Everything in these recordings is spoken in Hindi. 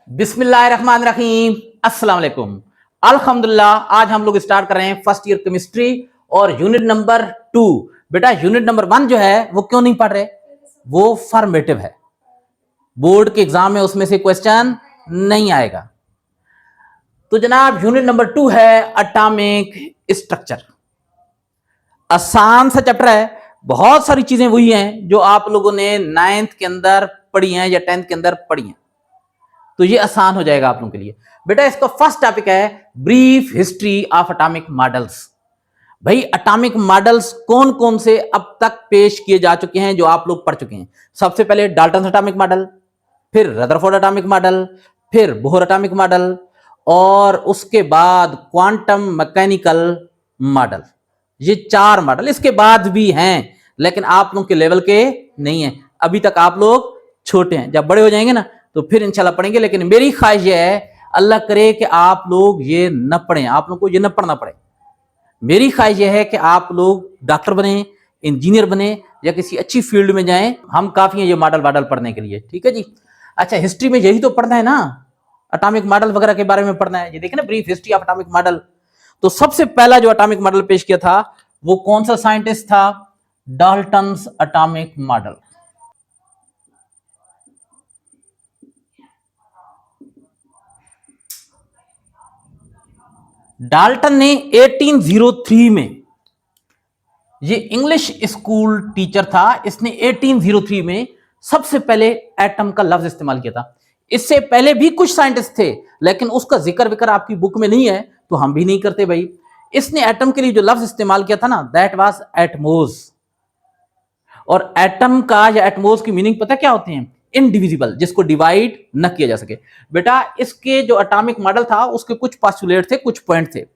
बिस्मिल्लाहिर्रहमानिर्रहीम, अस्सलाम वालेकुम। अल्हम्दुलिल्लाह, आज हम लोग स्टार्ट कर रहे हैं फर्स्ट ईयर केमिस्ट्री और यूनिट नंबर 2। बेटा यूनिट नंबर 1 जो है वो क्यों नहीं पढ़ रहे? वो फॉर्मेटिव है, बोर्ड के एग्जाम में उसमें से क्वेश्चन नहीं आएगा। तो जनाब यूनिट नंबर 2 है एटॉमिक स्ट्रक्चर। आसान सा चैप्टर है, बहुत सारी चीजें वही हैं जो आप लोगों ने 9th के अंदर पढ़ी हैं या 10th के अंदर पढ़ी हैं, तो ये आसान हो जाएगा आप लोगों के लिए। बेटा इसका फर्स्ट टॉपिक है brief history of atomic models. भाई एटॉमिक मॉडल्स कौन कौन से अब तक पेश किए जा चुके हैं जो आप लोग पढ़ चुके हैं। सबसे पहले डाल्टन एटॉमिक मॉडल, फिर रदरफोर्ड एटॉमिक मॉडल, फिर बोहर एटॉमिक मॉडल, और उसके बाद क्वांटम मैकेनिकल मॉडल। ये 4 मॉडल इसके बाद भी हैं, लेकिन आप लोगों के लेवल के नहीं है। अभी तक आप लोग छोटे हैं, जब बड़े हो जाएंगे ना तो फिर इंशाल्लाह पढ़ेंगे। लेकिन मेरी ख्वाहिश ये है, अल्लाह करे कि आप लोग ये न पढ़ें, आप लोग को ये न पढ़ना पड़े। मेरी ख्वाहिश ये है कि आप लोग डॉक्टर बने, इंजीनियर बने, या किसी अच्छी फील्ड में जाएं। हम काफी हैं ये मॉडल पढ़ने के लिए, ठीक है जी। अच्छा, हिस्ट्री में यही तो पढ़ना है ना, एटॉमिक मॉडल वगैरह के बारे में पढ़ना है। ये देखें ना, brief history of atomic model. तो सबसे पहला जो एटॉमिक मॉडल पेश किया था वो कौन सा साइंटिस्ट था? Dalton's atomic model. डाल्टन ने 1803 में, ये इंग्लिश स्कूल टीचर था, इसने 1803 में सबसे पहले एटम का लफ्ज इस्तेमाल किया था। इससे पहले भी कुछ साइंटिस्ट थे, लेकिन उसका जिक्र विक्र आपकी बुक में नहीं है, तो हम भी नहीं करते भाई। इसने एटम के लिए जो लफ्ज इस्तेमाल किया था ना, दैट वाज एटमोस। और एटम का या एटमोस की मीनिंग पता क्या होते हैं? इनडिविजिबल, जिसको डिवाइड न किया जा सके। बेटा इसके जो एटॉमिक मॉडल था उसके कुछ पोस्टुलेट थे, कुछ पॉइंट थे,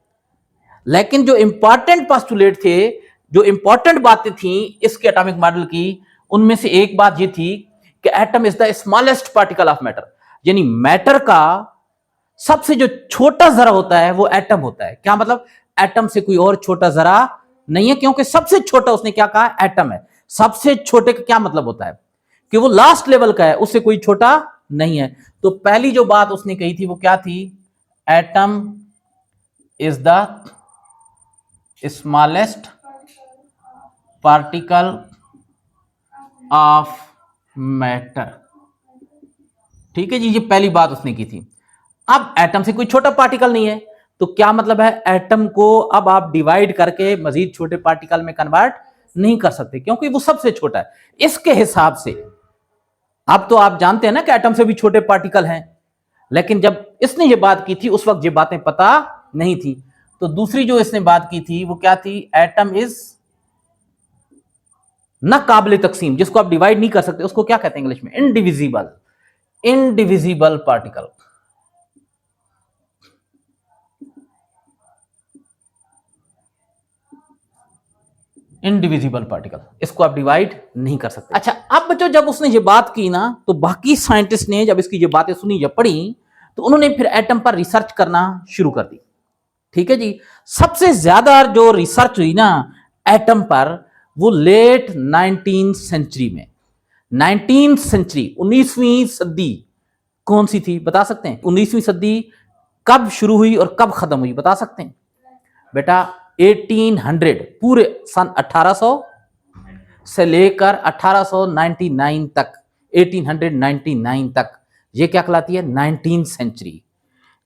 लेकिन जो इंपॉर्टेंट पोस्टुलेट थे, जो इंपॉर्टेंट बातें थी इसके एटॉमिक मॉडल की, उनमें से एक बात ये थी कि atom is the smallest particle of matter. यानी मैटर का सबसे जो छोटा जरा होता है वो एटम होता है। क्या मतलब? एटम से कोई और छोटा जरा नहीं है, क्योंकि सबसे छोटा उसने क्या कहा? एटम है। सबसे छोटे का क्या मतलब होता है? कि वो लास्ट लेवल का है, उससे कोई छोटा नहीं है। तो पहली जो बात उसने कही थी वो क्या थी? Atom is the smallest particle of matter. ठीक है जी, ये पहली बात उसने की थी। अब एटम से कोई छोटा पार्टिकल नहीं है, तो क्या मतलब है? एटम को अब आप डिवाइड करके मजीद छोटे पार्टिकल में कन्वर्ट नहीं कर सकते, क्योंकि वो सबसे छोटा है। इसके हिसाब से अब तो आप जानते हैं ना कि एटम से भी छोटे पार्टिकल हैं, लेकिन जब इसने ये बात की थी उस वक्त ये बातें पता नहीं थी। तो दूसरी जो इसने बात की थी वो क्या थी? एटम इज न काबिल तकसीम, जिसको आप डिवाइड नहीं कर सकते, उसको क्या कहते हैं इंग्लिश में? Indivisible. Indivisible particle. Indivisible particle, इसको आप डिवाइड नहीं कर सकते। अच्छा, अब बच्चों जब उसने ये बात की ना, तो बाकी साइंटिस्ट ने जब इसकी ये बातें सुनी या पढ़ी, तो उन्होंने फिर एटम पर रिसर्च करना शुरू कर दी। ठीक है जी। सबसे ज्यादा जो रिसर्च हुई ना एटम पर, वो लेट 19th सेंचुरी में। 19th सेंचुरी, 19वीं सदी कौन सी थी बता सकते हैं? 19वीं सदी कब शुरू हुई और कब खत्म हुई बता सकते हैं? बेटा 1800, पूरे सन 1800 से लेकर 1899 तक, 1899 तक, ये क्या कहलाती है? 19th century.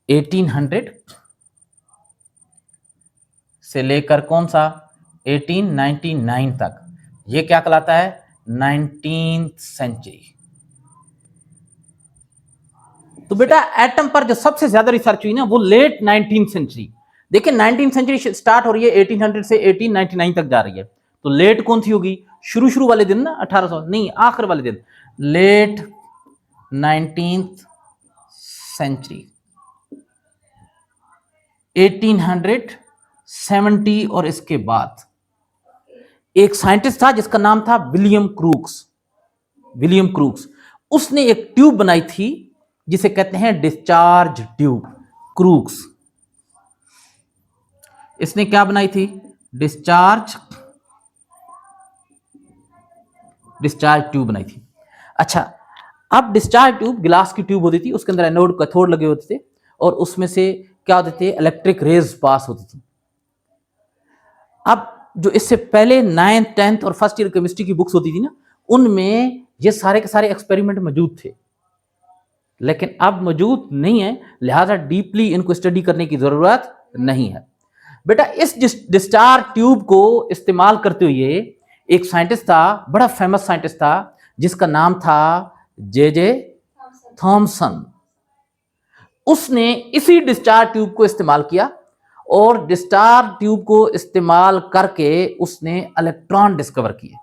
1800 से लेकर कौन सा? 1899 तक, ये क्या कहलाता है? 19th century. तो बेटा एटम पर जो सबसे ज्यादा रिसर्च हुई ना वो लेट 19th सेंचुरी। देखिए 19th सेंचुरी स्टार्ट हो रही है 1800 से 1899 तक जा रही है, तो लेट कौन सी होगी? शुरू वाले दिन ना, 1800 नहीं, आखिर वाले दिन, लेट 19th सेंचुरी, 1870। और इसके बाद एक साइंटिस्ट था जिसका नाम था विलियम क्रूक्स। विलियम क्रूक्स, उसने एक ट्यूब बनाई थी जिसे कहते हैं डिस्चार्ज ट्यूब। क्रूक्स, इसने क्या बनाई थी? डिस्चार्ज ट्यूब बनाई थी। अच्छा, अब डिस्चार्ज ट्यूब गिलास की ट्यूब होती थी, उसके अंदर एनोड कैथोड लगे होते थे और उसमें से क्या होते थे, इलेक्ट्रिक रेज पास होती थी। अब जो इससे पहले 9th 10th और फर्स्ट ईयर केमिस्ट्री की बुक्स होती थी ना, उनमें ये सारे के सारे एक्सपेरिमेंट मौजूद थे, लेकिन अब मौजूद नहीं है, लिहाजा डीपली इनको स्टडी करने की जरूरत नहीं है। बेटा इस डिस्चार्ज ट्यूब को इस्तेमाल करते हुए एक साइंटिस्ट था, बड़ा फेमस साइंटिस्ट था, जिसका नाम था जे थॉमसन। उसने इसी डिस्चार्ज ट्यूब को इस्तेमाल किया और डिस्चार्ज ट्यूब को इस्तेमाल करके उसने इलेक्ट्रॉन डिस्कवर किए।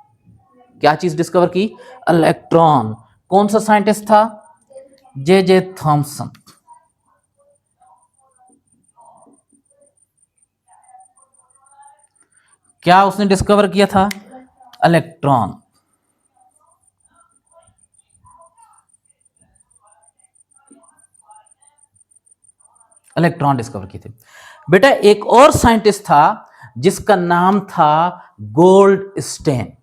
क्या चीज डिस्कवर की? इलेक्ट्रॉन। कौन सा साइंटिस्ट था? J Thomson. क्या उसने डिस्कवर किया था? इलेक्ट्रॉन। इलेक्ट्रॉन डिस्कवर किए थे। बेटा एक और साइंटिस्ट था जिसका नाम था गोल्डस्टेन।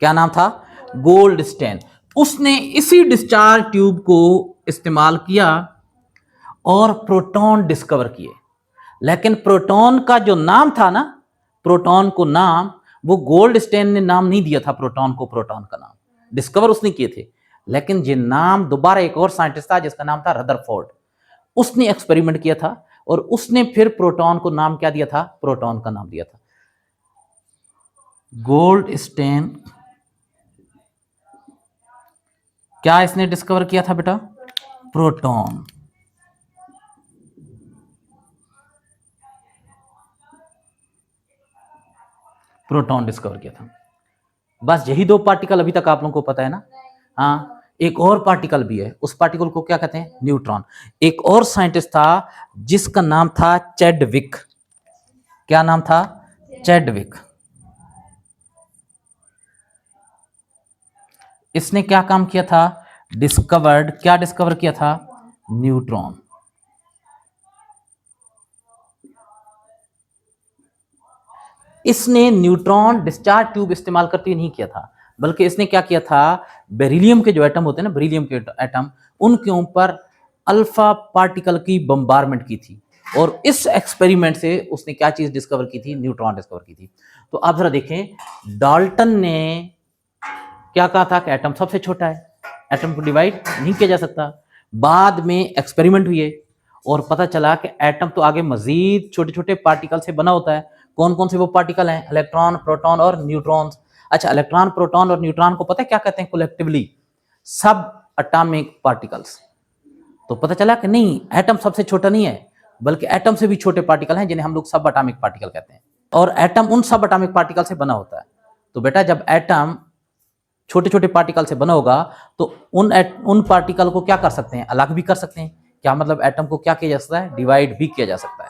क्या नाम था? गोल्डस्टेन। उसने इसी डिस्चार्ज ट्यूब को इस्तेमाल किया और प्रोटॉन डिस्कवर किए, लेकिन प्रोटॉन का जो नाम था ना, प्रोटॉन को नाम वो गोल्डस्टेन ने नाम नहीं दिया था प्रोटॉन को, प्रोटॉन का नाम डिस्कवर उसने किए थे, लेकिन ये नाम दोबारा एक और साइंटिस्ट था जिसका नाम था रदरफोर्ड, उसने एक्सपेरिमेंट किया था और उसने फिर प्रोटॉन को नाम क्या दिया था? प्रोटॉन का नाम दिया था। गोल्डस्टेन क्या इसने डिस्कवर किया था बेटा? प्रोटॉन। प्रोटॉन डिस्कवर किया था। बस यही दो पार्टिकल अभी तक आप लोगों को पता है ना? हाँ, एक और पार्टिकल भी है, उस पार्टिकल को क्या कहते हैं? न्यूट्रॉन। एक और साइंटिस्ट था जिसका नाम था चैडविक। क्या नाम था? चैडविक। इसने क्या काम किया था? क्या डिस्कवर किया था? न्यूट्रॉन। इसने न्यूट्रॉन डिस्चार्ज ट्यूब इस्तेमाल करते हुए नहीं किया था, बल्कि इसने क्या किया था? बेरिलियम के जो एटम होते हैं ना, बेरिलियम के एटम, उनके ऊपर अल्फा पार्टिकल की बम्बारमेंट की थी और इस एक्सपेरिमेंट से उसने क्या चीज डिस्कवर की थी? न्यूट्रॉन डिस्कवर की थी। तो आप जरा देखें, डाल्टन ने क्या कहा था कि एटम सबसे छोटा है, एटम को डिवाइड नहीं किया जा सकता। बाद में एक्सपेरिमेंट हुए और पता चला कि एटम तो आगे मजीद छोटे छोटे पार्टिकल से बना होता है। कौन कौन से वो पार्टिकल हैं? इलेक्ट्रॉन, प्रोटॉन और न्यूट्रॉन्स। अच्छा, इलेक्ट्रॉन, प्रोटॉन और न्यूट्रॉन को पता है क्या कहते हैं? कलेक्टिवली सब एटॉमिक पार्टिकल्स। तो पता चला कि नहीं, एटम सबसे छोटा नहीं है, बल्कि एटम से भी छोटे पार्टिकल हैं जिन्हें हम लोग सब एटॉमिक पार्टिकल कहते हैं, और एटम उन सब एटॉमिक पार्टिकल से बना होता है। तो बेटा जब एटम छोटे छोटे पार्टिकल से बना होगा तो उन पार्टिकल को क्या कर सकते हैं? अलग भी कर सकते हैं। क्या मतलब? एटम को क्या किया जा सकता है? डिवाइड भी किया जा सकता है।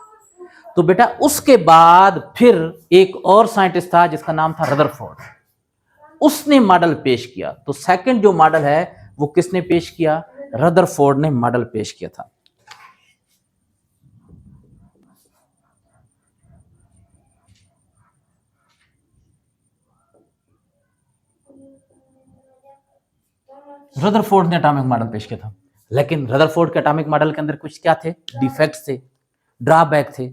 तो बेटा उसके बाद फिर एक और साइंटिस्ट था जिसका नाम था रदरफोर्ड, उसने मॉडल पेश किया। तो सेकंड जो मॉडल है वो किसने पेश किया? रदरफोर्ड ने मॉडल पेश किया था। रदरफोर्ड ने एटॉमिक मॉडल पेश किया था, लेकिन रदरफोर्ड के एटॉमिक मॉडल के अंदर कुछ क्या थे? डिफेक्ट्स थे, ड्रॉबैक थे।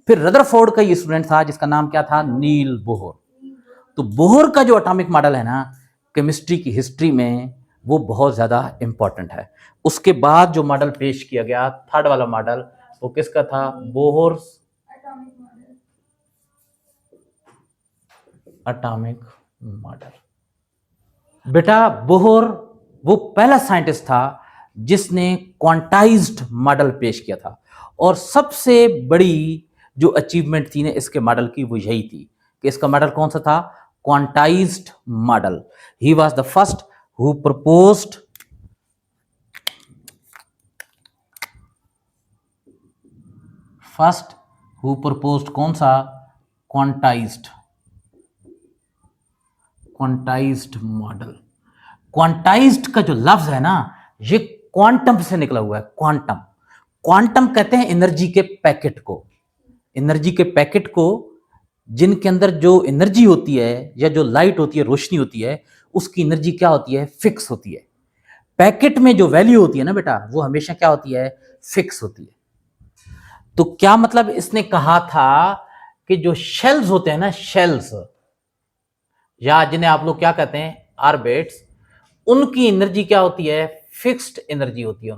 फिर रदरफोर्ड का ये स्टूडेंट था जिसका नाम क्या था? नील बोहर। तो बोहर का जो एटॉमिक मॉडल है ना, केमिस्ट्री की हिस्ट्री में वो बहुत ज्यादा इंपॉर्टेंट है। उसके बाद जो मॉडल पेश किया गया, थर्ड वाला मॉडल, वो किसका था? Bohr atomic model. बेटा बोहर वो पहला साइंटिस्ट था जिसने क्वांटाइज्ड मॉडल पेश किया था, और सबसे बड़ी जो अचीवमेंट थी ना इसके मॉडल की वो यही थी कि इसका मॉडल कौन सा था? Quantized model. He was the first who proposed कौन सा? Quantized model. क्वांटाइज्ड का जो लफ्ज है ना, ये क्वांटम से निकला हुआ है। क्वांटम, क्वांटम कहते हैं एनर्जी के पैकेट को, एनर्जी के पैकेट को जिनके अंदर जो एनर्जी होती है या जो लाइट होती है, रोशनी होती है, उसकी एनर्जी क्या होती है? फिक्स होती है। पैकेट में जो वैल्यू होती है ना बेटा, वो हमेशा क्या होती है, फिक्स होती है। तो क्या मतलब इसने कहा था कि जो शेल्स होते हैं ना, शेल्स, या जिन्हें आप लोग क्या कहते हैं, ऑर्बिट्स, उनकी एनर्जी क्या होती है, फिक्स्ड एनर्जी होती है।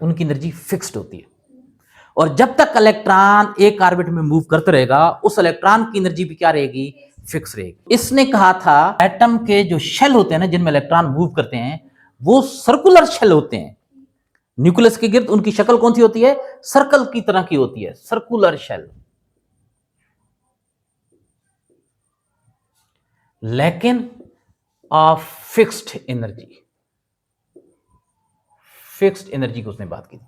उनकी एनर्जी फिक्स्ड होती है। और जब तक इलेक्ट्रॉन एक ऑर्बिट में मूव करता रहेगा, उस इलेक्ट्रॉन की एनर्जी भी क्या रहेगी, फिक्स रहेगी। इसने कहा था एटम के जो शेल होते हैं ना, जिनमें इलेक्ट्रॉन मूव करते हैं, वो सर्कुलर शेल होते हैं। न्यूक्लियस के गिर्द उनकी शक्ल कौन सी होती है, सर्कल की तरह की होती है, सर्कुलर शेल। लेकिन of fixed energy, fixed energy की उसने बात की थी।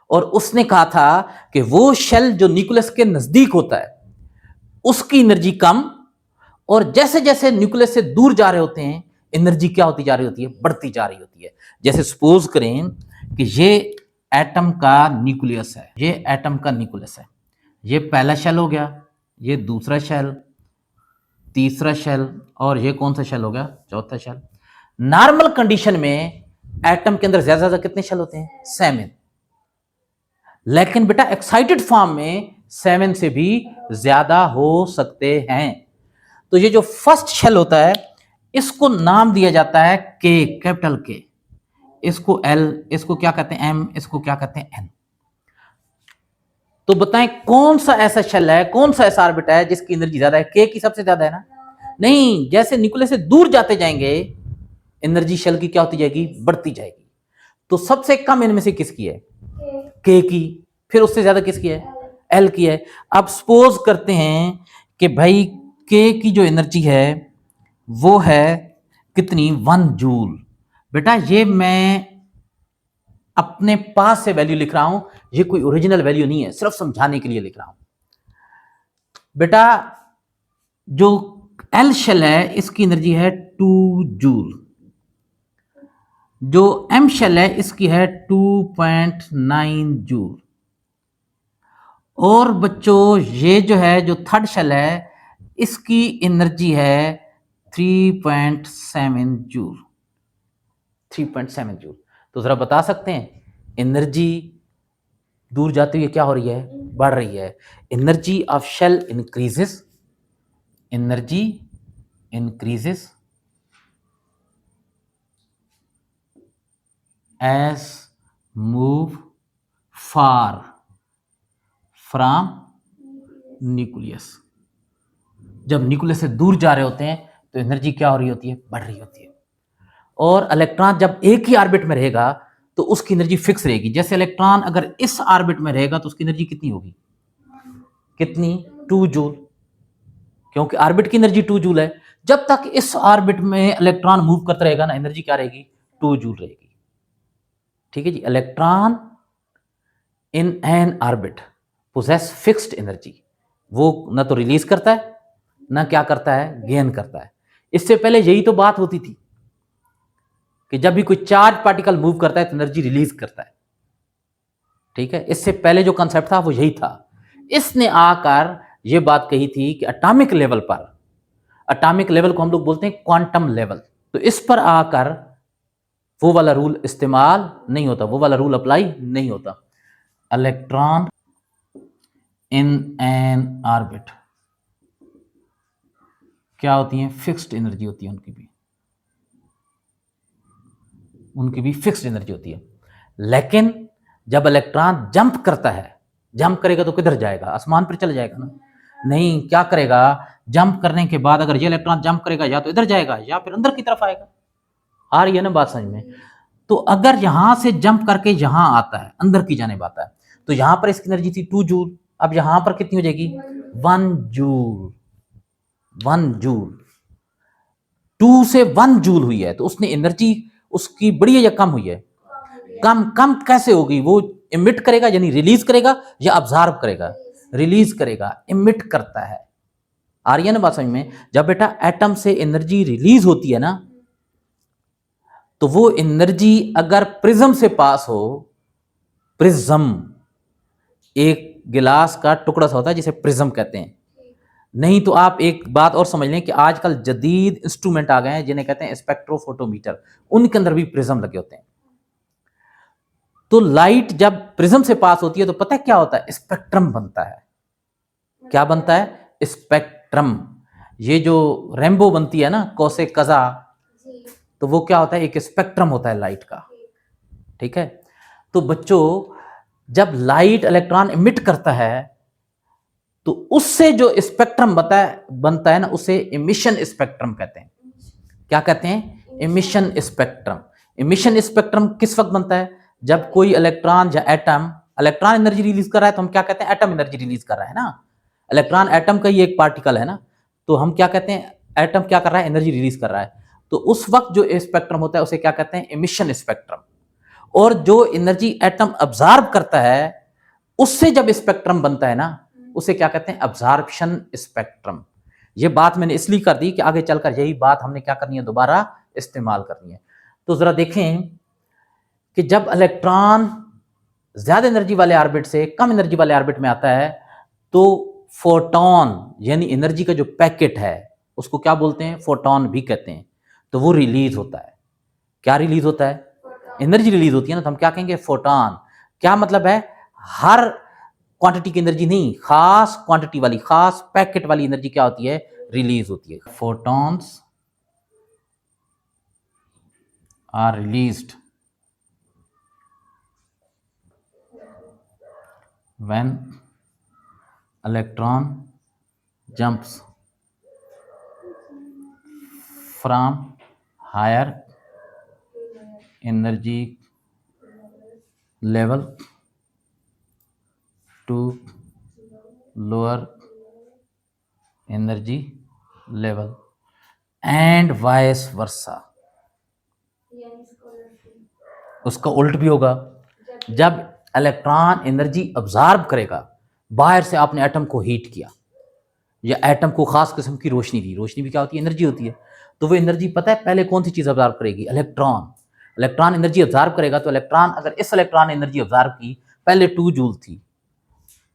और उसने कहा था कि वो शेल जो न्यूक्लियस के नजदीक होता है, उसकी एनर्जी कम, और जैसे जैसे न्यूक्लियस से दूर जा रहे होते हैं, एनर्जी क्या होती जा रही होती है, बढ़ती जा रही होती है। जैसे सपोज करें कि ये एटम का न्यूक्लियस है, ये एटम का न्यूक्लियस है, ये पहला शेल हो गया, ये दूसरा शेल, तीसरा शेल, और ये कौन सा शेल हो गया, चौथा शेल। नॉर्मल कंडीशन में एटम के अंदर ज्यादा ज्यादा कितने शेल होते हैं, 7। लेकिन बेटा एक्साइटेड फॉर्म में 7 से भी ज्यादा हो सकते हैं। तो ये जो फर्स्ट शेल होता है, इसको नाम दिया जाता है के, कैपिटल के, इसको एल, इसको क्या कहते हैं एम, इसको क्या कहते हैं एन। तो बताएं कौन सा ऐसा शेल है, कौन सा ऐसा ऑर्बिट है जिसकी एनर्जी ज्यादा है, के की सबसे ज्यादा है ना, नहीं, जैसे न्यूक्लियस से दूर जाते जाएंगे एनर्जी शेल की क्या होती जाएगी, बढ़ती जाएगी। तो सबसे कम इनमें से किसकी है, के की, फिर उससे ज्यादा किसकी है, एल की है। अब सपोज करते हैं कि भाई के की जो एनर्जी है वो है कितनी, 1 जूल। बेटा ये मैं अपने पास से वैल्यू लिख रहा हूं, ये कोई ओरिजिनल वैल्यू नहीं है, सिर्फ समझाने के लिए लिख रहा हूं। बेटा जो एल शेल है इसकी एनर्जी है 2 जूल, जो एम शेल है इसकी है 2.9 जूल, और बच्चों ये जो है जो थर्ड शेल है इसकी एनर्जी है 3.7 जूल, 3.7 जूल। तो जरा बता सकते हैं एनर्जी दूर जाते हुए क्या हो रही है, बढ़ रही है। Energy of shell increases, energy increases as move far from nucleus. जब न्यूक्लियस से दूर जा रहे होते हैं तो एनर्जी क्या हो रही होती है, बढ़ रही होती है। और इलेक्ट्रॉन जब एक ही ऑर्बिट में रहेगा तो उसकी एनर्जी फिक्स रहेगी। जैसे इलेक्ट्रॉन अगर इस ऑर्बिट में रहेगा तो उसकी एनर्जी कितनी होगी, कितनी, 2 जूल, क्योंकि ऑर्बिट की एनर्जी 2 जूल है। जब तक इस ऑर्बिट में इलेक्ट्रॉन मूव करता रहेगा ना, एनर्जी क्या रहेगी, 2 जूल रहेगी। ठीक है जी। Electron in an orbit possess fixed energy, वो ना तो रिलीज करता है ना क्या करता है, गेन करता है। इससे पहले यही तो बात होती थी कि जब भी कोई चार्ज पार्टिकल मूव करता है तो एनर्जी रिलीज करता है। ठीक है, इससे पहले जो कंसेप्ट था वो यही था। इसने आकर ये बात कही थी कि एटॉमिक लेवल पर, एटॉमिक लेवल को हम लोग बोलते हैं क्वांटम लेवल, तो इस पर आकर वो वाला रूल इस्तेमाल नहीं होता, वो वाला रूल अप्लाई नहीं होता। इलेक्ट्रॉन इन एन ऑर्बिट क्या होती है, फिक्स्ड एनर्जी होती है, उनकी भी फिक्स्ड एनर्जी होती है। लेकिन जब इलेक्ट्रॉन जंप करता है, जंप करेगा तो किधर जाएगा, आसमान पर चला जाएगा ना, नहीं, क्या करेगा, जंप करने के बाद अगर ये इलेक्ट्रॉन जंप करेगा या तो इधर जाएगा या फिर अंदर की तरफ आएगा। आ रही है ना बात समझ में। तो अगर यहां से जंप करके यहां आता है, अंदर की जाने आता है, तो यहां पर इसकी एनर्जी थी 2 जूल, अब यहां पर कितनी हो जाएगी, 1 जूल, 1 जूल, 2 से 1 जूल हुई है। तो उसने एनर्जी उसकी बढ़ी है या कम हुई है, कम। कम कैसे होगी, वो इमिट करेगा यानी रिलीज करेगा या ऑब्जर्व करेगा, रिलीज करेगा, इमिट करता है। आ रही है ना बात समझ में। जब बेटा एटम से एनर्जी रिलीज होती है ना, तो वो एनर्जी अगर प्रिज्म से पास हो, प्रिज्म एक गिलास का टुकड़ा सा होता है जिसे प्रिज्म कहते हैं, नहीं तो आप एक बात और समझ लें कि आजकल जदीद इंस्ट्रूमेंट आ गए हैं जिन्हें कहते हैं स्पेक्ट्रोफोटोमीटर, उनके अंदर भी प्रिज्म लगे होते हैं। तो लाइट जब प्रिज्म से पास होती है तो पता है क्या होता है, स्पेक्ट्रम बनता है। क्या बनता है, स्पेक्ट्रम। ये जो रेनबो बनती है ना, कौसे कजा, तो वो क्या होता है, एक स्पेक्ट्रम होता है लाइट का। ठीक है, तो बच्चों जब लाइट इलेक्ट्रॉन इमिट करता है तो उससे जो स्पेक्ट्रम बनता है ना, उसे इमिशन स्पेक्ट्रम कहते हैं। क्या कहते हैं, इमिशन स्पेक्ट्रम। इमिशन स्पेक्ट्रम किस वक्त बनता है, जब कोई इलेक्ट्रॉन या एटम, इलेक्ट्रॉन एनर्जी रिलीज कर रहा है तो हम क्या कहते हैं, एटम एनर्जी रिलीज कर रहा है ना। इलेक्ट्रॉन एटम का ही एक पार्टिकल है ना, तो हम क्या कहते हैं, एटम क्या कर रहा है, एनर्जी रिलीज कर रहा है। तो उस वक्त जो स्पेक्ट्रम होता है उसे क्या कहते हैं, इमिशन स्पेक्ट्रम। और जो एनर्जी एटम अब्जॉर्ब करता है उससे जब स्पेक्ट्रम बनता है ना, उसे क्या कहते हैं, अब्जॉर्प्शन स्पेक्ट्रम। ये बात मैंने इसलिए कर दी कि आगे चलकर यही बात हमने क्या करनी है, दोबारा इस्तेमाल करनी है। तो जरा देखें कि जब इलेक्ट्रॉन ज्यादा एनर्जी वाले ऑर्बिट से कम एनर्जी वाले ऑर्बिट में आता है तो फोटॉन यानी एनर्जी का जो पैकेट है उसको क्या बोलते हैं, फोटॉन भी कहते हैं। तो वो रिलीज होता है। क्या रिलीज होता है, एनर्जी रिलीज होती है ना, तो हम क्या कहेंगे, फोटॉन। क्या मतलब है, हर क्वांटिटी की एनर्जी नहीं, खास क्वांटिटी वाली, खास पैकेट वाली एनर्जी क्या होती है, रिलीज होती है। Photons are released when electron jumps from higher energy level to lower energy level and vice versa। उसका उल्ट भी होगा। जब इलेक्ट्रॉन एनर्जी अब्जॉर्ब करेगा, बाहर से आपने एटम को हीट किया या एटम को खास किस्म की रोशनी दी, रोशनी भी क्या होती है, एनर्जी होती है। तो वो एनर्जी पता है पहले कौन सी चीज अब्जॉर्ब करेगी, इलेक्ट्रॉन। इलेक्ट्रॉन एनर्जी अब्जॉर्ब करेगा तो इलेक्ट्रॉन, अगर इस इलेक्ट्रॉन ने एनर्जी अब्जॉर्ब की, पहले 2 जूल थी,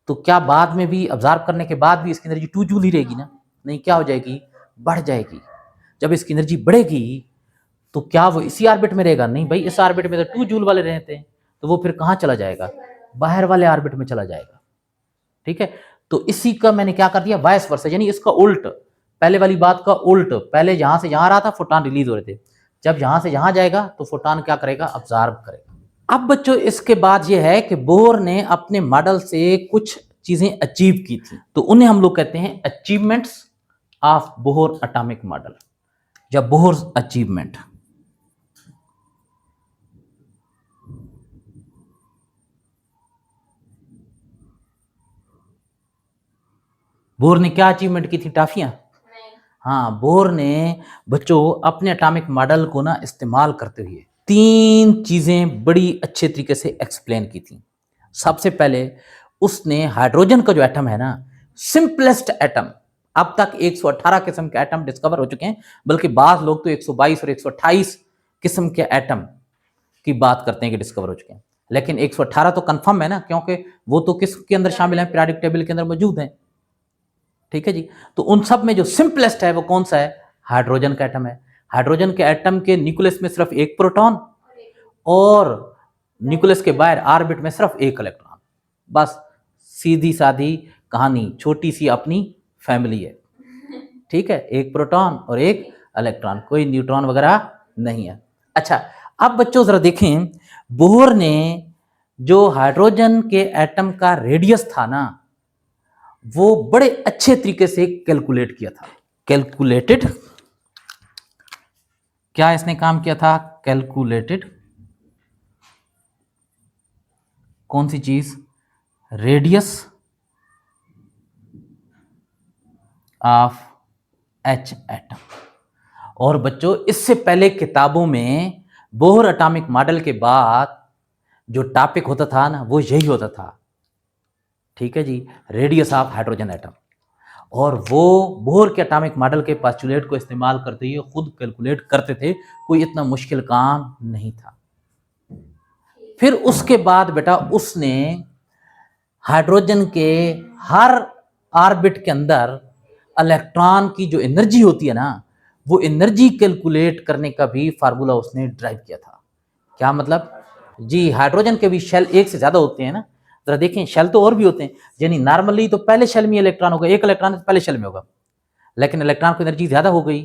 तो क्या बाद में भी अब्जॉर्ब करने के बाद भी इसकी एनर्जी 2 जूल ही रहेगी ना, नहीं, क्या हो जाएगी, बढ़ जाएगी। जब इसकी एनर्जी बढ़ेगी तो क्या वो इसी ऑर्बिट में रहेगा, नहीं भाई, इस ऑर्बिट में तो 2 जूल वाले रहते हैं, तो वो फिर कहाँ चला जाएगा, बाहर वाले ऑर्बिट में चला जाएगा। ठीक है, तो इसी का मैंने क्या कर दिया, वाइस वर्सा, यानी इसका उल्ट, पहले वाली बात का उल्ट। पहले यहां से यहां रहा था, फोटॉन रिलीज हो रहे थे, जब यहां से यहां जाएगा तो फोटॉन क्या करेगा, अब्जॉर्ब करेगा। अब बच्चों इसके बाद ये है कि बोर ने अपने मॉडल से कुछ चीजें अचीव की थी, तो उन्हें हम लोग कहते हैं achievements of bore atomic model या बोर अचीवमेंट। बोर ने क्या अचीवमेंट की थी, टाफियां? हाँ, बोर ने बच्चों अपने एटॉमिक मॉडल को ना इस्तेमाल करते हुए 3 चीजें बड़ी अच्छे तरीके से एक्सप्लेन की थी। सबसे पहले उसने हाइड्रोजन का जो एटम है ना, सिंपलेस्ट एटम, अब तक 118 किस्म के एटम डिस्कवर हो चुके हैं, बल्कि बाद लोग तो 122 और 128 किस्म के एटम की बात करते हैं कि डिस्कवर हो चुके हैं, लेकिन 118 तो कंफर्म है ना, क्योंकि वो तो किसके अंदर शामिल है, पीरियोडिक टेबल के अंदर मौजूद हैं। ठीक है जी, तो उन सब में जो सिंपलेस्ट है वो कौन सा है, हाइड्रोजन का एटम है। हाइड्रोजन के एटम के न्यूक्लियस में सिर्फ 1 प्रोटॉन और न्यूक्लियस के बाहर ऑर्बिट में सिर्फ 1 इलेक्ट्रॉन। बस सीधी सादी कहानी, छोटी सी अपनी फैमिली है। ठीक है, 1 प्रोटॉन और 1 इलेक्ट्रॉन, कोई न्यूट्रॉन वगैरह नहीं है। अच्छा, अब बच्चों जरा देखें, बोर ने जो हाइड्रोजन के एटम का रेडियस था ना, वो बड़े अच्छे तरीके से कैलकुलेट किया था। कैलकुलेटेड, क्या इसने काम किया था, कैलकुलेटेड कौन सी चीज, रेडियस ऑफ एच एटम। और बच्चों इससे पहले किताबों में बोहर एटॉमिक मॉडल के बाद जो टॉपिक होता था ना, वो यही होता था। ठीक है जी, रेडियस ऑफ हाइड्रोजन एटम। और वो बोहर के एटॉमिक मॉडल के पोस्टुलेट को इस्तेमाल करते हुए खुद कैलकुलेट करते थे, कोई इतना मुश्किल काम नहीं था। फिर उसके बाद बेटा उसने हाइड्रोजन के हर ऑर्बिट के अंदर इलेक्ट्रॉन की जो एनर्जी होती है ना, वो एनर्जी कैलकुलेट करने का भी फार्मूला उसने ड्राइव किया था। क्या मतलब? जी, हाइड्रोजन के भी शेल एक से ज्यादा होते हैं ना, जरा देखें, शेल तो और भी होते हैं, यानी नॉर्मली तो पहले शेल में इलेक्ट्रॉन होगा, एक इलेक्ट्रॉन पहले शेल में होगा, लेकिन इलेक्ट्रॉन को एनर्जी ज्यादा हो गई,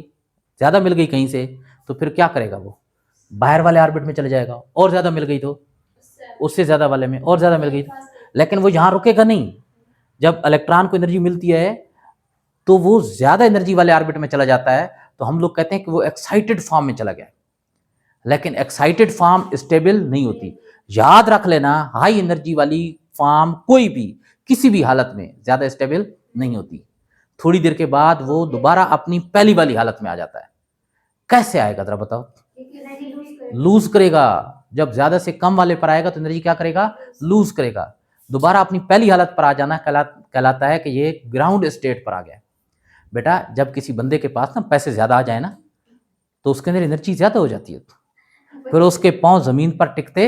ज्यादा मिल गई कहीं से, तो फिर क्या करेगा वो? बाहर वाले ऑर्बिट में चले जाएगा, और ज्यादा मिल गई तो उससे ज्यादा वाले में, और ज्यादा मिल गई, लेकिन वो यहां रुकेगा नहीं। जब इलेक्ट्रॉन को एनर्जी मिलती है तो वो ज्यादा एनर्जी वाले ऑर्बिट में चला जाता है, तो हम लोग कहते हैं कि वो एक्साइटेड फॉर्म में चला गया। लेकिन एक्साइटेड फॉर्म स्टेबल नहीं होती, याद रख लेना, हाई एनर्जी वाली फॉर्म कोई भी किसी भी हालत में ज्यादा स्टेबल नहीं होती। थोड़ी देर के बाद वो दोबारा अपनी पहली वाली हालत में आ जाता है। कैसे आएगा जरा बताओ? लूज करेगा। जब ज्यादा से कम वाले पर आएगा तो एनर्जी क्या करेगा? लूज करेगा। दोबारा अपनी पहली हालत पर आ जाना कहलाता है कि ये ग्राउंड स्टेट पर आ गया। बेटा, जब किसी बंदे के पास ना पैसे ज्यादा आ जाए ना, तो उसके अंदर एनर्जी ज्यादा हो जाती है, फिर उसके पांव जमीन पर टिकते,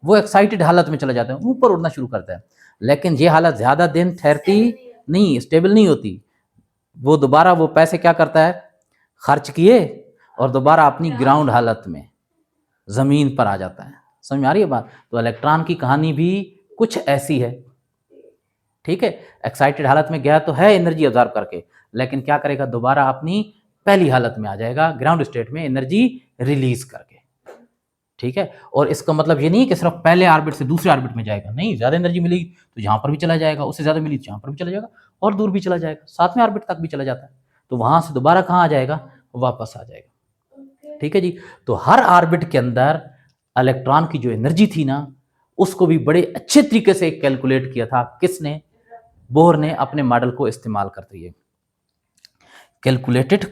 वो एक्साइटेड हालत में चला जाता है, ऊपर उड़ना शुरू करता है। लेकिन ये हालत ज्यादा दिन ठहरती नहीं, स्टेबल नहीं होती। वो दोबारा वो पैसे क्या करता है? खर्च किए और दोबारा अपनी ग्राउंड हालत में जमीन पर आ जाता है। समझ में आ रही है बात? तो इलेक्ट्रॉन की कहानी भी कुछ ऐसी है। ठीक है, एक्साइटेड हालत में गया तो है एनर्जी ऑब्जर्व करके, लेकिन क्या करेगा? दोबारा अपनी पहली हालत में आ जाएगा, ग्राउंड स्टेट में एनर्जी रिलीज करके। ठीक है, और इसका मतलब ये नहीं कि सिर्फ पहले ऑर्बिट से दूसरे ऑर्बिट में जाएगा, नहीं, ज्यादा एनर्जी मिलेगी तो यहां पर भी चला जाएगा, उससे ज्यादा मिली तो यहां पर भी चला जाएगा, और दूर भी चला जाएगा, सातवें ऑर्बिट तक भी चला जाता है, तो वहां से दोबारा कहां आ जाएगा? वापस आ जाएगा। ठीक है जी, तो हर ऑर्बिट के अंदर इलेक्ट्रॉन की जो एनर्जी थी ना, उसको भी बड़े अच्छे तरीके से कैलकुलेट किया था। किसने? बोर ने, अपने मॉडल को इस्तेमाल करते हुए calculated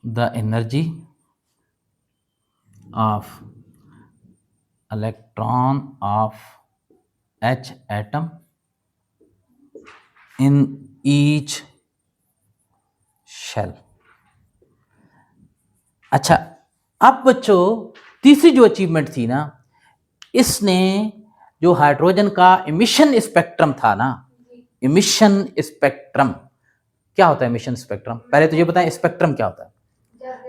the energy of electron of H atom in each shell। अच्छा, अब बच्चों तीसरी जो अचीवमेंट थी ना, इसने जो हाइड्रोजन का इमिशन स्पेक्ट्रम था ना, इमिशन स्पेक्ट्रम क्या होता है? इमिशन स्पेक्ट्रम, पहले तो ये बताएं स्पेक्ट्रम क्या होता है।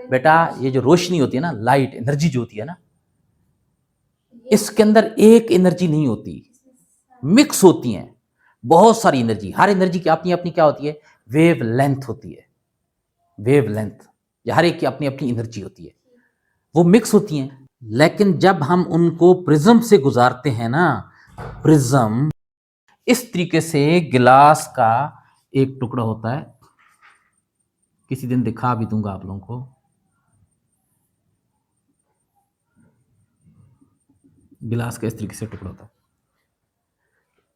बेटा, ये जो रोशनी होती है ना, लाइट एनर्जी जो होती है ना, इसके अंदर एक एनर्जी नहीं होती, मिक्स होती हैं बहुत सारी एनर्जी। हर एनर्जी की अपनी अपनी क्या होती है? वेव लेंथ होती है, वेव लेंथ, हर एक की अपनी अपनी एनर्जी होती है, वो मिक्स होती हैं। लेकिन जब हम उनको प्रिज्म से गुजारते हैं ना, प्रिज्म इस तरीके से गिलास का एक टुकड़ा होता है, किसी दिन दिखा भी दूंगा आप लोगों को, गिलास का इस तरीके से टुकड़ा होता है।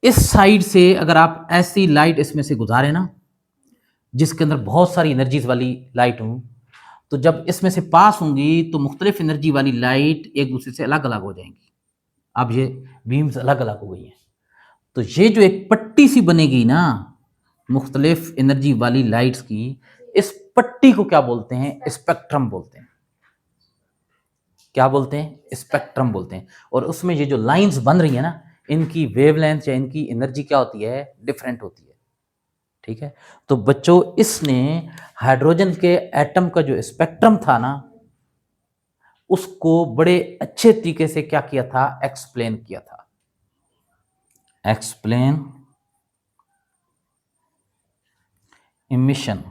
इस साइड से अगर आप ऐसी लाइट इसमें से गुजारे ना, जिसके अंदर बहुत सारी एनर्जीज वाली लाइट हो, तो जब इसमें से पास होंगी तो मुख्तलिफ एनर्जी वाली लाइट एक दूसरे से अलग अलग हो जाएंगी। अब ये बीम्स अलग अलग हो गई हैं, तो ये जो एक पट्टी सी बनेगी ना मुख्तलिफ एनर्जी वाली लाइट्स की, इस पट्टी को क्या बोलते हैं? स्पेक्ट्रम बोलते हैं। क्या बोलते हैं? स्पेक्ट्रम बोलते हैं। और उसमें ये जो लाइंस बन रही है ना, इनकी वेवलेंथ या इनकी एनर्जी क्या होती है? डिफरेंट होती है। ठीक है, तो बच्चों इसने हाइड्रोजन के एटम का जो स्पेक्ट्रम था ना, उसको बड़े अच्छे तरीके से क्या किया था? एक्सप्लेन किया था। एक्सप्लेन इमिशन,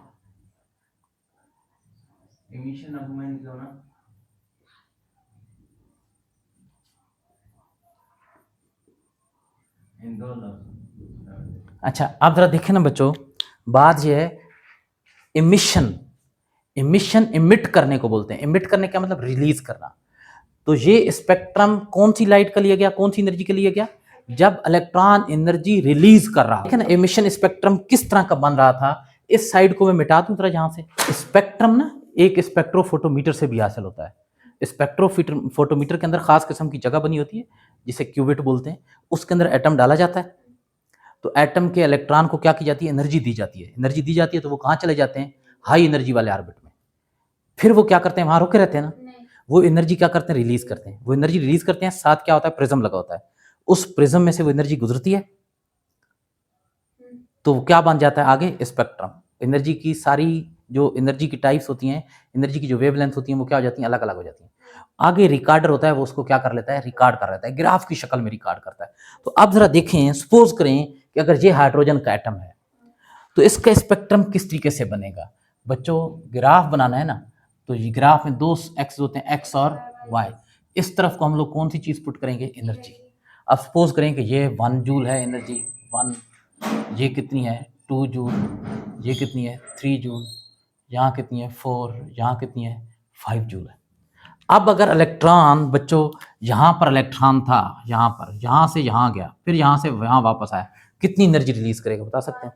इमिशन अब मैं निकलो ना, अच्छा, आप जरा देखें ना बच्चों, बात यह है, इमिशन, इमिशन इमिट करने को बोलते हैं। इमिट करने का मतलब रिलीज करना। तो ये स्पेक्ट्रम कौन सी लाइट का लिया गया, कौन सी एनर्जी के लिए गया? जब इलेक्ट्रॉन एनर्जी रिलीज कर रहा है ना। इमिशन स्पेक्ट्रम किस तरह का बन रहा था, इस साइड को मैं मिटा दूं तरह, जहां से स्पेक्ट्रम ना एक स्पेक्ट्रोफोटोमीटर से भी हासिल होता है। स्पेक्ट्रोफोटोमीटर के अंदर खास किस्म की जगह बनी होती है जिसे क्यूबिट बोलते हैं, उसके अंदर एटम डाला जाता है, तो एटम के इलेक्ट्रॉन को क्या की जाती है? एनर्जी दी जाती है। एनर्जी दी जाती है तो वो कहां चले जाते हैं? हाई एनर्जी वाले ऑर्बिट में। फिर वो क्या करते हैं? वहां रुके रहते हैं ना, वो एनर्जी क्या करते हैं, रिलीज करते हैं। वो एनर्जी रिलीज करते हैं, साथ क्या होता है, प्रिज्म लगा होता है, उस प्रिज्म में से वो एनर्जी गुजरती है, तो क्या बन जाता है आगे, स्पेक्ट्रम। एनर्जी की सारी जो एनर्जी की टाइप्स होती हैं, एनर्जी की जो वेवलेंथ होती हैं, वो क्या हो जाती हैं, अलग अलग हो जाती हैं। आगे रिकॉर्डर होता है, वो उसको क्या कर लेता है, रिकॉर्ड कर लेता है, ग्राफ की शक्ल में रिकॉर्ड करता है। तो अब जरा देखें, सपोज करें कि अगर ये हाइड्रोजन का एटम है, तो इसका स्पेक्ट्रम किस तरीके से बनेगा। बच्चों ग्राफ बनाना है ना, तो ये ग्राफ में दो एक्स होते हैं, एक्स और वाई। इस तरफ को हम लोग कौन सी चीज पुट करेंगे, एनर्जी। अब सपोज करें कि ये 1 जूल है एनर्जी, 1, ये कितनी है 2 जूल, ये कितनी है 3 जूल, यहाँ कितनी है 4, यहाँ कितनी है 5 जूल है। अब अगर इलेक्ट्रॉन, बच्चों यहाँ पर इलेक्ट्रॉन था, यहाँ पर, यहाँ से यहाँ गया, फिर यहाँ से यहाँ वापस आया, कितनी एनर्जी रिलीज करेगा, बता सकते हैं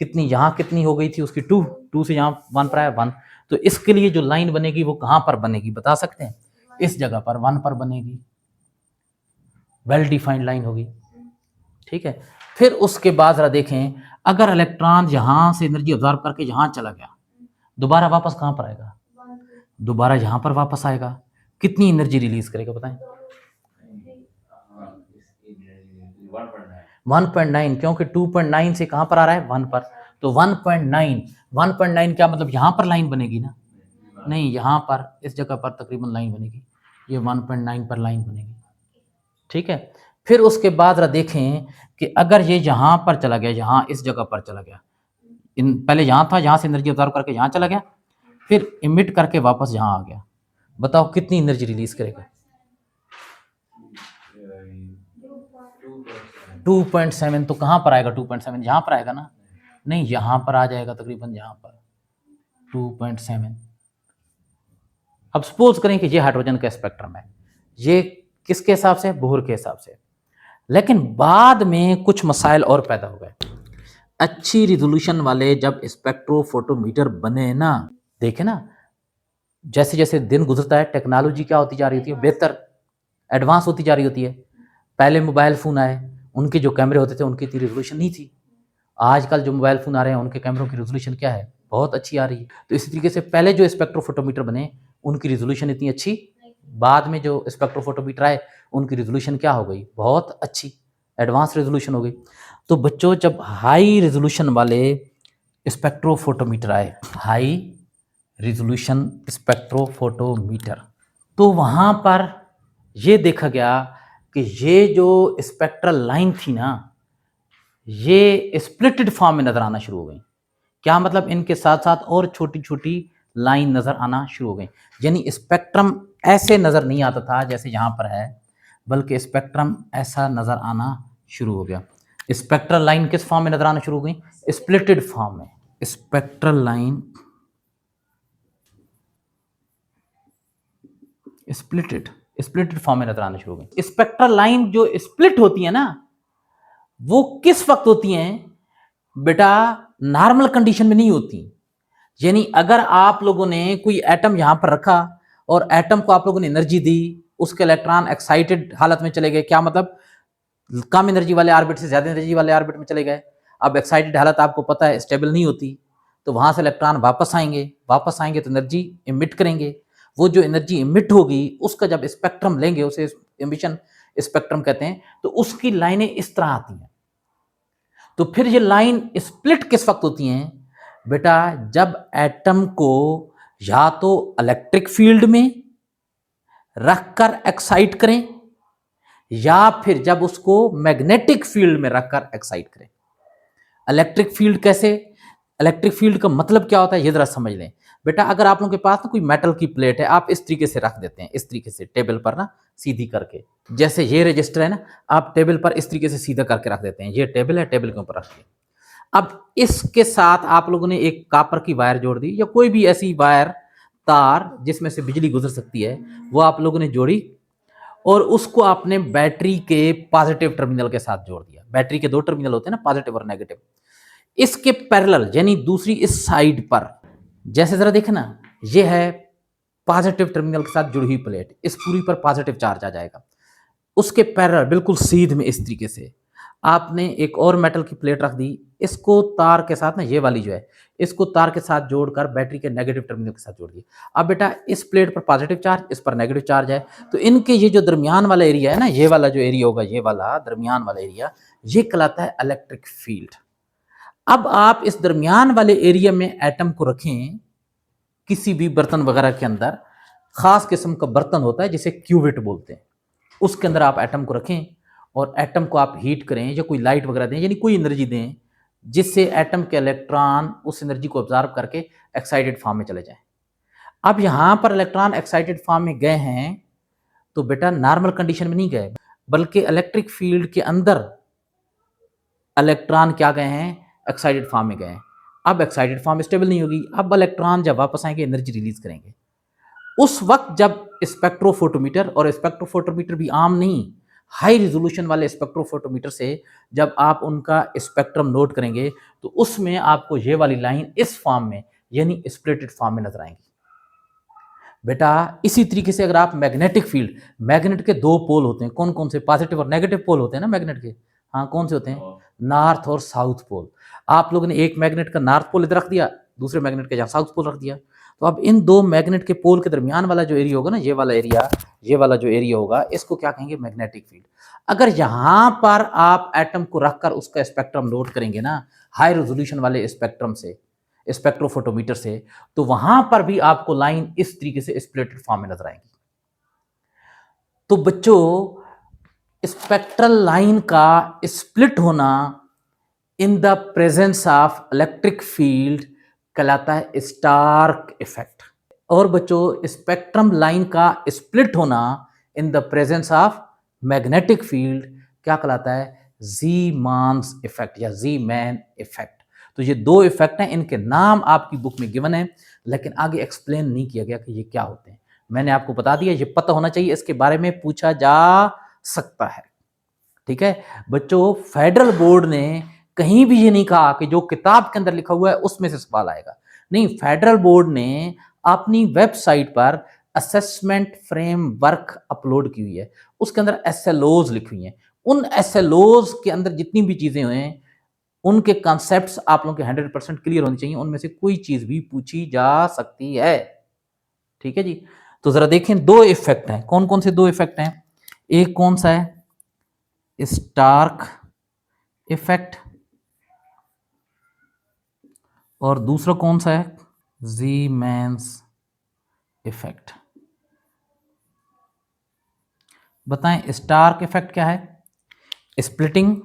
कितनी। यहाँ कितनी हो गई थी उसकी 2, 2 से यहाँ 1 पर आया 1। तो इसके लिए जो लाइन बनेगी वो कहाँ पर बनेगी, बता सकते हैं, इस जगह पर 1 पर बनेगी, वेल डिफाइंड लाइन होगी, ठीक है। फिर उसके बाद जरा देखें, अगर इलेक्ट्रॉन यहाँ से एनर्जी ऑब्जर्व करके यहाँ चला गया, दोबारा वापस कहाँ पर आएगा, दोबारा यहाँ पर वापस आएगा, कितनी एनर्जी रिलीज करेगा बताएं, 1.9, क्योंकि 2.9 से कहाँ पर आ रहा है, 1 पर। तो 1.9 क्या मतलब, यहाँ पर लाइन बनेगी ना, नहीं, यहाँ पर इस जगह पर तकरीबन लाइन बनेगी, ये 1.9 पर लाइन बनेगी, ठीक है। फिर उसके बाद जरा देखें कि अगर ये यहाँ पर चला गया, यहाँ इस जगह पर चला गया, पहले यहाँ था, यहाँ से एनर्जी ऑब्जर्व करके यहाँ चला गया, फिर इमिट करके वापस यहाँ आ गया, बताओ कितनी एनर्जी रिलीज करेगा, 2.7। तो कहाँ पर आएगा 2.7, यहाँ पर आएगा ना, नहीं यहाँ पर आ जाएगा, तकरीबन यहाँ पर 2.7। अब सपोज करें कि ये हाइड्रोजन का स्पेक्ट्रम है, ये किसके हिसाब से, बोहर के हिसाब से। लेकिन बाद में कुछ मसाइल और पैदा हो गए। अच्छी रिजोल्यूशन वाले जब स्पेक्ट्रोफोटोमीटर बने ना, देखे ना, जैसे जैसे दिन गुजरता है टेक्नोलॉजी क्या होती जा रही होती है, बेहतर एडवांस होती जा रही होती है। पहले मोबाइल फ़ोन आए, उनके जो कैमरे होते थे उनकी इतनी रेजोल्यूशन नहीं थी। आजकल जो मोबाइल फ़ोन आ रहे हैं उनके कैमरों की रेजोल्यूशन क्या है, बहुत अच्छी आ रही है। तो इसी तरीके से पहले जो स्पेक्ट्रोफोटोमीटर बने उनकी रेजोल्यूशन इतनी अच्छी, बाद में जो स्पेक्ट्रोफोटोमीटर आए उनकी रेजोल्यूशन क्या हो गई, बहुत अच्छी, एडवांस रेजोल्यूशन हो गई। तो बच्चों जब हाई रेजोल्यूशन वाले स्पेक्ट्रोफोटोमीटर आए, हाई रेजोल्यूशन स्पेक्ट्रोफोटोमीटर, तो वहाँ पर ये देखा गया कि ये जो स्पेक्ट्रल लाइन थी ना, ये स्प्लिटेड फॉर्म में नजर आना शुरू हो गई। क्या मतलब, इनके साथ साथ और छोटी छोटी लाइन नजर आना शुरू हो गई। यानी स्पेक्ट्रम ऐसे नजर नहीं आता था जैसे यहाँ पर है, बल्कि स्पेक्ट्रम ऐसा नजर आना शुरू हो गया। स्पेक्ट्रल लाइन किस फॉर्म में नजर आना शुरू हो गई, स्प्लिटेड फॉर्म में। स्पेक्ट्रल लाइन स्प्लिटेड फॉर्म में नजर आना शुरू हो गई। स्पेक्ट्रल लाइन जो स्प्लिट होती है ना, वो किस वक्त होती हैं बेटा, नॉर्मल कंडीशन में नहीं होती। यानी अगर आप लोगों ने कोई एटम यहां पर रखा और एटम को आप लोगों ने एनर्जी दी, उसके इलेक्ट्रॉन एक्साइटेड हालत में चले गए, क्या मतलब, कम एनर्जी वाले ऑर्बिट से ज्यादा एनर्जी वाले ऑर्बिट में चले गए। अब एक्साइटेड हालत आपको पता है स्टेबल नहीं होती, तो वहां से इलेक्ट्रॉन वापस आएंगे तो एनर्जी इमिट करेंगे। वो जो एनर्जी इमिट होगी उसका जब स्पेक्ट्रम लेंगे, उसे एमिशन स्पेक्ट्रम कहते हैं, तो उसकी लाइनें इस तरह आती हैं। तो फिर ये लाइन स्प्लिट किस वक्त होती हैं बेटा, जब एटम को या तो इलेक्ट्रिक फील्ड में रखकर एक्साइट करें, या फिर जब उसको मैग्नेटिक फील्ड में रखकर एक्साइट करें। इलेक्ट्रिक फील्ड कैसे, इलेक्ट्रिक फील्ड का मतलब क्या होता है ये जरा समझ लें बेटा। अगर आप लोगों के पास ना कोई मेटल की प्लेट है, आप इस तरीके से रख देते हैं, इस तरीके से टेबल पर ना सीधी करके, जैसे ये रजिस्टर है ना, आप टेबल पर इस तरीके से सीधा करके रख देते हैं, ये टेबल है, टेबल के ऊपर रखिए। अब इसके साथ आप लोगों ने एक कॉपर की वायर जोड़ दी, या कोई भी ऐसी वायर, तार जिसमें से बिजली गुजर सकती है, वो आप लोगों ने जोड़ी, और उसको आपने बैटरी के पॉजिटिव टर्मिनल के साथ जोड़ दिया। बैटरी के दो टर्मिनल होते हैं ना, पॉजिटिव और नेगेटिव। इसके पैरेलल यानी दूसरी इस साइड पर, जैसे जरा देखे ना, ये है पॉजिटिव टर्मिनल के साथ जुड़ी हुई प्लेट, इस पूरी पर पॉजिटिव चार्ज आ जाएगा। उसके पैरेलल बिल्कुल सीध में इस तरीके से आपने एक और मेटल की प्लेट रख दी, इसको तार के साथ ना, ये वाली जो है, इसको तार के साथ जोड़कर बैटरी के नेगेटिव टर्मिनल के साथ जोड़ दिया। अब बेटा इस प्लेट पर पॉजिटिव चार्ज, इस पर नेगेटिव चार्ज है, तो इनके ये जो दरमियान वाला एरिया है ना, ये वाला जो एरिया होगा, ये वाला दरमियान वाला एरिया, ये कहलाता है इलेक्ट्रिक फील्ड। अब आप इस दरमियान वाले एरिया में एटम को रखें, किसी भी बर्तन वगैरह के अंदर, खास किस्म का बर्तन होता है जिसे क्यूबिट बोलते हैं, उसके अंदर आप एटम को रखें और एटम को आप हीट करें या कोई लाइट वगैरह दें, यानी कोई एनर्जी दें जिससे एटम के इलेक्ट्रॉन उस एनर्जी को ऑब्जर्व करके एक्साइटेड फॉर्म में चले जाएं। अब यहां पर इलेक्ट्रॉन एक्साइटेड फॉर्म में गए हैं तो बेटा नॉर्मल कंडीशन में नहीं गए, बल्कि इलेक्ट्रिक फील्ड के अंदर इलेक्ट्रॉन क्या गए हैं, एक्साइटेड फॉर्म में गए हैं। अब एक्साइटेड फॉर्म स्टेबल नहीं होगी, अब इलेक्ट्रॉन जब वापस आएंगे एनर्जी रिलीज करेंगे। उस वक्त जब स्पेक्ट्रोफोटोमीटर, और स्पेक्ट्रोफोटोमीटर भी आम नहीं, हाई रिजोल्यूशन वाले स्पेक्ट्रोफोटोमीटर से जब आप उनका स्पेक्ट्रम नोट करेंगे तो उसमें आपको ये वाली लाइन इस फॉर्म में, यानी स्प्लिटेड फॉर्म में नजर आएंगी। बेटा इसी तरीके से अगर आप मैग्नेटिक फील्ड, मैग्नेट के दो पोल होते हैं, कौन कौन से, पॉजिटिव और नेगेटिव पोल होते हैं ना मैग्नेट के, हाँ कौन से होते हैं, नॉर्थ और साउथ पोल। आप लोगों ने एक मैग्नेट का नॉर्थ पोल इधर रख दिया, दूसरे मैग्नेट का जहाँ साउथ पोल रख दिया, तो अब इन दो मैग्नेट के पोल के दरमियान वाला जो एरिया होगा ना, ये वाला एरिया, ये वाला जो एरिया होगा, इसको क्या कहेंगे, मैग्नेटिक फील्ड। अगर यहां पर आप एटम को रखकर उसका स्पेक्ट्रम नोट करेंगे ना, हाई रेजोल्यूशन वाले स्पेक्ट्रम से, स्पेक्ट्रोफोटोमीटर से, तो वहां पर भी आपको लाइन इस तरीके से स्प्लिटेड फॉर्म में नजर आएंगी। तो बच्चों स्पेक्ट्रल लाइन का स्प्लिट होना in the presence of electric field कहलाता है स्टार्क इफेक्ट। और बच्चों स्पेक्ट्रम लाइन का स्प्लिट होना in the presence of magnetic field क्या कहलाता है, ज़ीमान्स इफेक्ट या ज़ीमैन इफेक्ट। तो ये दो इफेक्ट हैं, इनके नाम आपकी बुक में गिवन है, लेकिन आगे एक्सप्लेन नहीं किया गया कि ये क्या होते हैं। मैंने आपको बता दिया, ये पता होना चाहिए, इसके बारे में पूछा जा सकता है। ठीक है बच्चों, फेडरल बोर्ड ने कहीं भी ये नहीं कहा कि जो किताब के अंदर लिखा हुआ है उसमें से सवाल आएगा, नहीं, फेडरल बोर्ड ने अपनी वेबसाइट पर असेसमेंट फ्रेमवर्क अपलोड की हुई है, उसके अंदर एसएलओज लिखी हुई हैं। उन एसएलओज के अंदर जितनी भी चीजें हैं, उनके कॉन्सेप्ट्स आप लोगों के 100% क्लियर होने चाहिए, उनमें से कोई चीज भी पूछी जा सकती है। ठीक है जी, तो जरा देखें, दो इफेक्ट हैं, कौन कौन से दो इफेक्ट हैं, एक कौन सा है, स्टार्क इफेक्ट, और दूसरा कौन सा है, ज़ीमैन्स इफेक्ट। बताएं स्टार्क इफेक्ट क्या है, splitting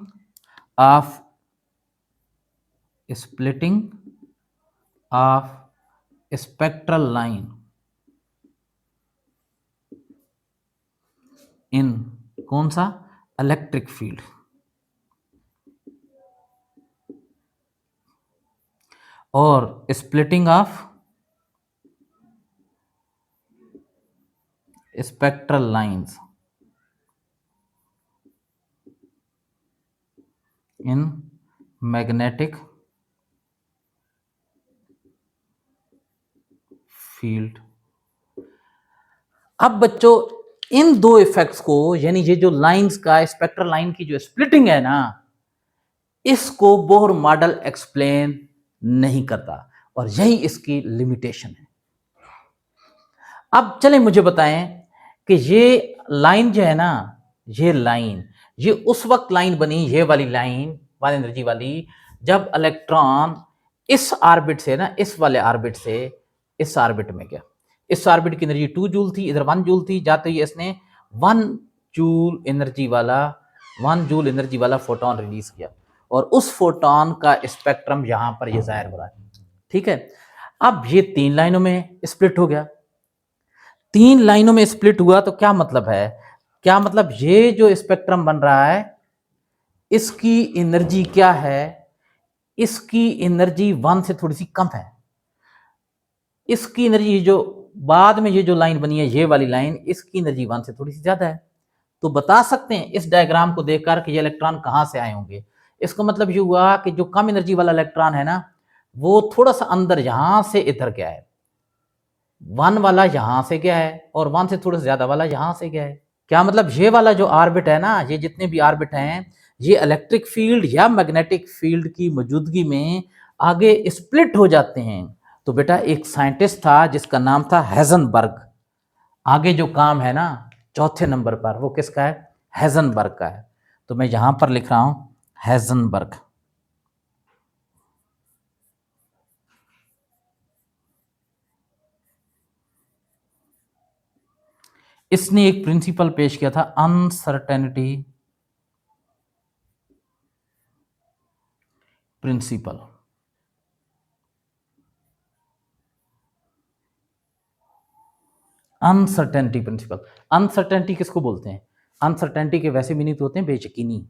of spectral line in कौन सा, इलेक्ट्रिक फील्ड। और splitting of spectral lines in magnetic field. अब बच्चों इन दो इफेक्ट्स को, यानी ये जो लाइंस का, स्पेक्ट्रल लाइन की जो स्प्लिटिंग है ना, इसको बोहर मॉडल एक्सप्लेन नहीं करता, और यही इसकी लिमिटेशन है। अब चलें मुझे बताएं कि ये लाइन जो है ना, ये लाइन, ये उस वक्त लाइन बनी, ये वाली लाइन, वाली एनर्जी वाली, जब इलेक्ट्रॉन इस ऑर्बिट से ना, इस वाले ऑर्बिट से इस ऑर्बिट में गया। इस ऑर्बिट की एनर्जी 2 जूल थी, इधर 1 जूल थी, जाते ही इसने 1 जूल एनर्जी वाला फोटोन रिलीज किया, और उस फोटोन का स्पेक्ट्रम यहां पर ये जाहिर हो रहा है। ठीक है, अब ये 3 लाइनों में स्प्लिट हो गया। 3 लाइनों में स्प्लिट हुआ तो क्या मतलब है, क्या मतलब, ये जो स्पेक्ट्रम बन रहा है इसकी एनर्जी क्या है, इसकी एनर्जी 1 से थोड़ी सी कम है। इसकी एनर्जी जो बाद में ये जो लाइन बनी है, ये वाली लाइन, इसकी एनर्जी 1 से थोड़ी सी ज्यादा है। तो बता सकते हैं इस डायग्राम को देखकर कि ये इलेक्ट्रॉन कहां से आए होंगे। इसका मतलब ये हुआ कि जो कम एनर्जी वाला इलेक्ट्रॉन है ना, वो थोड़ा सा अंदर यहां से इधर गया है, 1 वाला यहां से गया है, और 1 से थोड़ा सा ज्यादा वाला यहां से गया है। क्या मतलब, ये वाला जो ऑर्बिट है ना, ये जितने भी ऑर्बिट हैं, ये इलेक्ट्रिक फील्ड या मैग्नेटिक फील्ड की मौजूदगी में आगे स्प्लिट हो जाते हैं। तो बेटा एक साइंटिस्ट था जिसका नाम था हेजनबर्ग। आगे जो काम है ना चौथे नंबर पर वो किसका है? हेजनबर्ग का है। तो मैं यहां पर लिख रहा हूं हेजनबर्ग। इसने एक प्रिंसिपल पेश किया था uncertainty principle. Uncertainty principle, uncertainty किसको बोलते हैं? अनसर्टेनिटी के वैसे मीनिंग तो होते हैं बेयकीनी,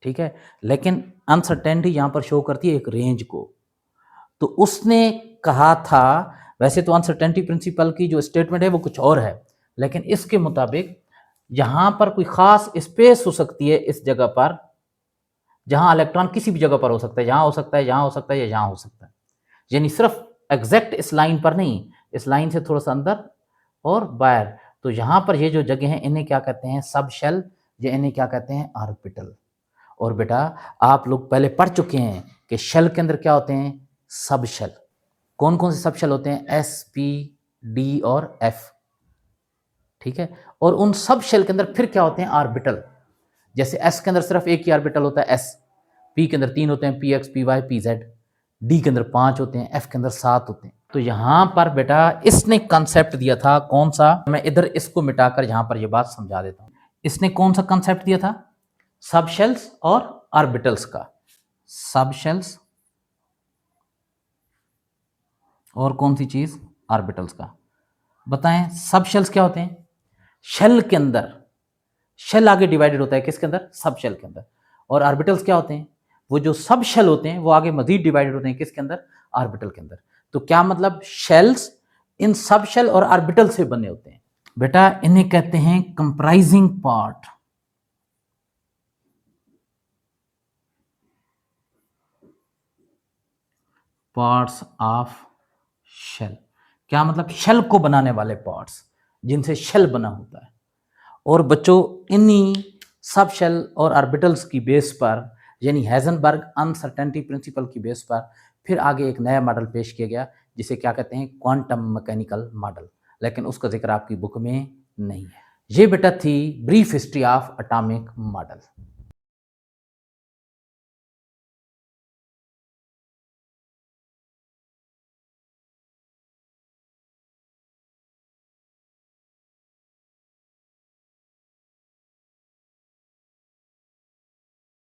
ठीक है, लेकिन अनसर्टेनिटी यहां पर शो करती है एक रेंज को। तो उसने कहा था, वैसे तो अनसर्टेनिटी प्रिंसिपल की जो स्टेटमेंट है वो कुछ और है, लेकिन इसके मुताबिक यहां पर कोई खास स्पेस हो सकती है इस जगह पर जहां इलेक्ट्रॉन किसी भी जगह पर हो सकता है, यहां हो सकता है, यहां हो सकता है या यहां हो सकता है, यानी सिर्फ एग्जैक्ट इस लाइन पर नहीं, इस लाइन से थोड़ा सा अंदर और बाहर। तो यहां पर ये जो जगह है इन्हें क्या कहते हैं? सब शेल, या इन्हें क्या कहते हैं? ऑर्बिटल। और बेटा आप लोग पहले पढ़ चुके हैं कि शेल के अंदर क्या होते हैं? सब शेल। कौन कौन से सब शेल होते हैं? एस, पी, डी और एफ, ठीक है। और उन सब शेल के अंदर फिर क्या होते हैं? ऑर्बिटल। जैसे एस के अंदर सिर्फ एक ही ऑर्बिटल होता है एस, पी के अंदर 3 होते हैं, P X, P Y, P Z, D के अंदर 5 होते हैं, एफ के अंदर 7 होते हैं। तो यहां पर बेटा इसने कंसेप्ट दिया था कौन सा? मैं इधर इसको मिटाकर यहां पर ये बात समझा देता हूं। इसने कौन सा कंसेप्ट दिया था? सब शेल्स और ऑर्बिटल्स का। सब शेल्स और कौन सी चीज? ऑर्बिटल्स का। बताएं सब शेल्स क्या होते हैं? शेल के अंदर, शेल आगे डिवाइडेड होता है किसके अंदर? सब शेल के अंदर। और ऑर्बिटल्स क्या होते हैं? वो जो सब शेल होते हैं वो आगे मजीद डिवाइडेड होते हैं किसके अंदर? ऑर्बिटल के अंदर। तो क्या मतलब? शेल्स इन सब शेल और ऑर्बिटल से बने होते हैं। बेटा इन्हें कहते हैं comprising part. Parts of shell. क्या मतलब? शेल को बनाने वाले पार्ट्स जिनसे शेल बना होता है। और बच्चों इन्हीं सब शेल और ऑर्बिटल्स की बेस पर, यानी हेजनबर्ग अनसर्टेनिटी प्रिंसिपल की बेस पर, फिर आगे एक नया मॉडल पेश किया गया जिसे क्या कहते हैं? क्वांटम मैकेनिकल मॉडल, लेकिन उसका जिक्र आपकी बुक में नहीं है। ये बेटा थी brief history of atomic model.